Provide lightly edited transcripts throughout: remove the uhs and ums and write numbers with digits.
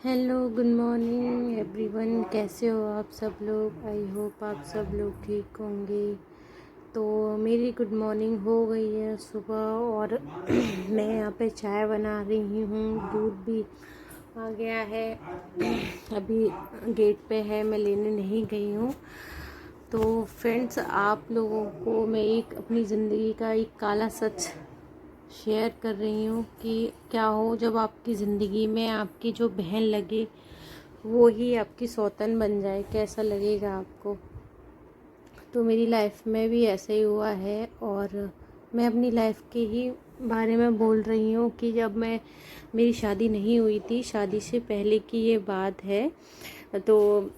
Hello, good morning everyone. कैसे हो आप सब लोग? आई होप आप सब लोग ठीक होंगे। तो मेरी गुड मॉर्निंग हो गई है सुबह और मैं यहाँ पे चाय बना रही हूँ। दूध भी आ गया है, अभी गेट पे है, मैं लेने नहीं गई हूँ। तो फ्रेंड्स, आप लोगों को मैं एक अपनी ज़िंदगी का एक काला सच शेयर कर रही हूँ कि क्या हो जब आपकी ज़िंदगी में आपकी जो बहन लगे वो ही आपकी सौतन बन जाए, कैसा लगेगा आपको। तो मेरी लाइफ में भी ऐसा ही हुआ है और मैं अपनी लाइफ के ही बारे में बोल रही हूँ कि जब मेरी शादी नहीं हुई थी, शादी से पहले की ये बात है। तो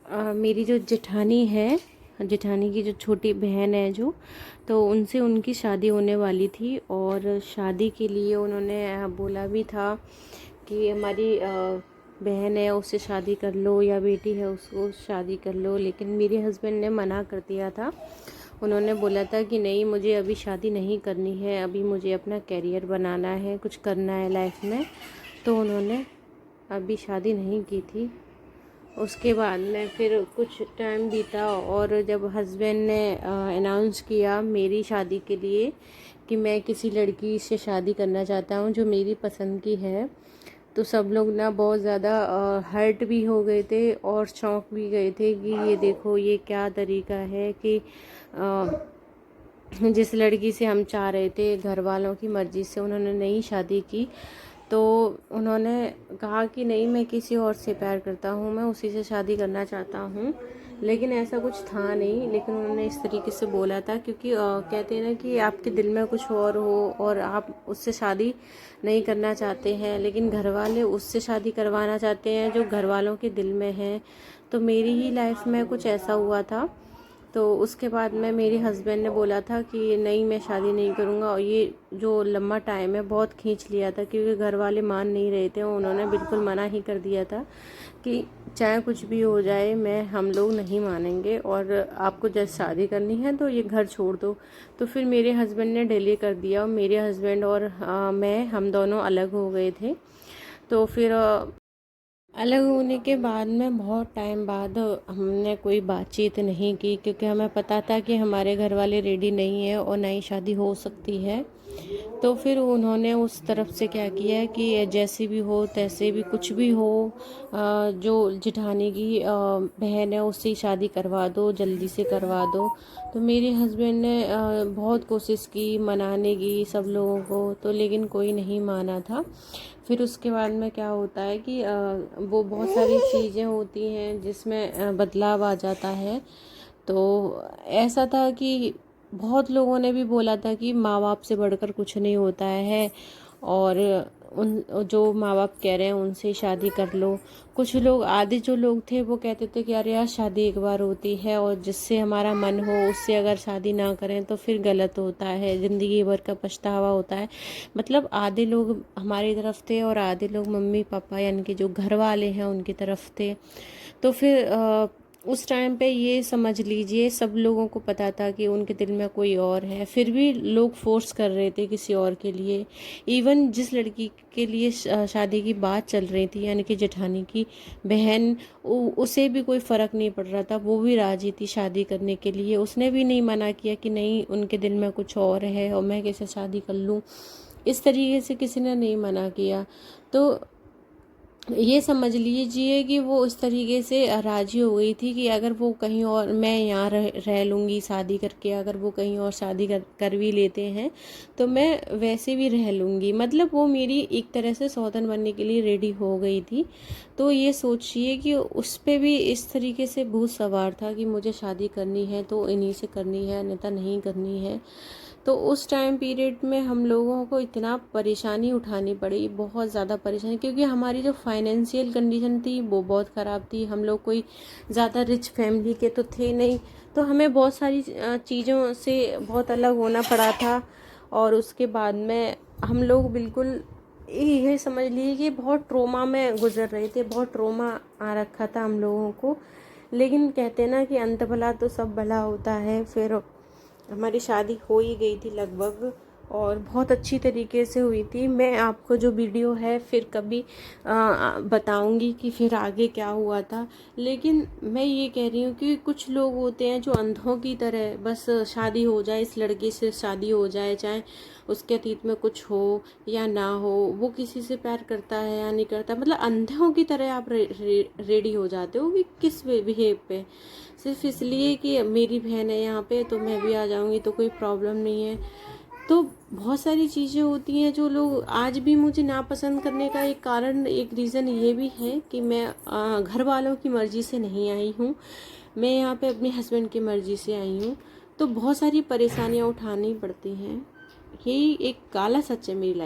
मेरी जो जेठानी की जो छोटी बहन है तो उनसे उनकी शादी होने वाली थी और शादी के लिए उन्होंने बोला भी था कि हमारी बहन है उससे शादी कर लो या बेटी है उसको शादी कर लो, लेकिन मेरे हस्बैंड ने मना कर दिया था। उन्होंने बोला था कि नहीं, मुझे अभी शादी नहीं करनी है, अभी मुझे अपना करियर बनाना है, कुछ करना है लाइफ में। तो उन्होंने अभी शादी नहीं की थी। उसके बाद में फिर कुछ टाइम बीता और जब हस्बैंड ने अनाउंस किया मेरी शादी के लिए कि मैं किसी लड़की से शादी करना चाहता हूँ जो मेरी पसंद की है, तो सब लोग ना बहुत ज़्यादा हर्ट भी हो गए थे और चौंक भी गए थे कि ये देखो, ये क्या तरीका है कि जिस लड़की से हम चाह रहे थे, घर वालों की मर्ज़ी से उन्होंने नहीं शादी की। तो उन्होंने कहा कि नहीं, मैं किसी और से प्यार करता हूँ, मैं उसी से शादी करना चाहता हूँ। लेकिन ऐसा कुछ था नहीं, लेकिन उन्होंने इस तरीके से बोला था क्योंकि कहते हैं ना कि आपके दिल में कुछ और हो और आप उससे शादी नहीं करना चाहते हैं, लेकिन घर वाले उससे शादी करवाना चाहते हैं जो घर वालों के दिल में है। तो मेरी ही लाइफ में कुछ ऐसा हुआ था। तो उसके बाद में मेरे हस्बैंड ने बोला था कि नहीं, मैं शादी नहीं करूँगा। और ये जो लंबा टाइम है बहुत खींच लिया था क्योंकि घर वाले मान नहीं रहे थे। उन्होंने बिल्कुल मना ही कर दिया था कि चाहे कुछ भी हो जाए, हम लोग नहीं मानेंगे और आपको जब शादी करनी है तो ये घर छोड़ दो। तो फिर मेरे हस्बैंड ने डिले कर दिया और मेरे हस्बैंड और हम दोनों अलग हो गए थे। तो फिर अलग होने के बाद में बहुत टाइम बाद हमने कोई बातचीत नहीं की क्योंकि हमें पता था कि हमारे घर वाले रेडी नहीं है और नई शादी हो सकती है। तो फिर उन्होंने उस तरफ से क्या किया है कि जैसे भी हो तैसे भी कुछ भी हो, जो जेठानी की बहन है उससे ही शादी करवा दो, जल्दी से करवा दो। तो मेरे हस्बैंड ने बहुत कोशिश की मनाने की सब लोगों को, तो लेकिन कोई नहीं माना था। फिर उसके बाद में क्या होता है कि वो बहुत सारी चीज़ें होती हैं जिसमें बदलाव आ जाता है। तो ऐसा था कि बहुत लोगों ने भी बोला था कि माँ बाप से बढ़कर कुछ नहीं होता है और उन जो माँ बाप कह रहे हैं उनसे शादी कर लो। कुछ लोग, आधे जो लोग थे वो कहते थे कि अरे यार, शादी एक बार होती है और जिससे हमारा मन हो उससे अगर शादी ना करें तो फिर गलत होता है, ज़िंदगी भर का पछतावा होता है। मतलब आधे लोग हमारी तरफ थे और आधे लोग मम्मी पापा यानी कि जो घर वाले हैं उनकी तरफ थे। तो फिर उस टाइम पे ये समझ लीजिए सब लोगों को पता था कि उनके दिल में कोई और है, फिर भी लोग फोर्स कर रहे थे किसी और के लिए। इवन जिस लड़की के लिए शादी की बात चल रही थी यानी कि जेठानी की बहन, उसे भी कोई फ़र्क नहीं पड़ रहा था, वो भी राजी थी शादी करने के लिए। उसने भी नहीं मना किया कि नहीं, उनके दिल में कुछ और है और मैं कैसे शादी कर लूँ। इस तरीके से किसी ने नहीं मना किया। तो ये समझ लीजिए कि वो उस तरीके से राजी हो गई थी कि अगर वो कहीं और, मैं यहाँ रह लूँगी शादी करके, अगर वो कहीं और शादी कर भी लेते हैं तो मैं वैसे भी रह लूँगी। मतलब वो मेरी एक तरह से सौतन बनने के लिए रेडी हो गई थी। तो ये सोचिए कि उस पे भी इस तरीके से भूत सवार था कि मुझे शादी करनी है तो इन्हीं से करनी है, अन्यथा नहीं करनी है। तो उस टाइम पीरियड में हम लोगों को इतना परेशानी उठानी पड़ी, बहुत ज़्यादा परेशानी, क्योंकि हमारी जो फाइनेंशियल कंडीशन थी वो बहुत ख़राब थी। हम लोग कोई ज़्यादा रिच फैमिली के तो थे नहीं, तो हमें बहुत सारी चीज़ों से बहुत अलग होना पड़ा था। और उसके बाद में हम लोग बिल्कुल ये समझ लीजिए कि बहुत ट्रोमा में गुजर रहे थे, बहुत ट्रोमा आ रखा था हम लोगों को। लेकिन कहते हैं ना कि अंत भला तो सब भला होता है। फिर हमारी शादी हो ही गई थी लगभग, और बहुत अच्छी तरीके से हुई थी। मैं आपको जो वीडियो है फिर कभी बताऊंगी कि फिर आगे क्या हुआ था। लेकिन मैं ये कह रही हूँ कि कुछ लोग होते हैं जो अंधों की तरह, बस शादी हो जाए, इस लड़के से शादी हो जाए, चाहे उसके अतीत में कुछ हो या ना हो, वो किसी से प्यार करता है या नहीं करता, मतलब अंधों की तरह आप रेडी हो जाते हो कि किस बिहेव पे, सिर्फ इसलिए कि मेरी बहन है यहाँ पे तो मैं भी आ जाऊँगी तो कोई प्रॉब्लम नहीं है। तो बहुत सारी चीज़ें होती हैं जो लोग आज भी मुझे नापसंद करने का एक कारण, एक रीज़न ये भी है कि मैं घर वालों की मर्ज़ी से नहीं आई हूँ, मैं यहाँ पे अपने हस्बैंड की मर्ज़ी से आई हूँ। तो बहुत सारी परेशानियाँ उठानी पड़ती हैं, यही एक काला सच है मेरी लाइफ।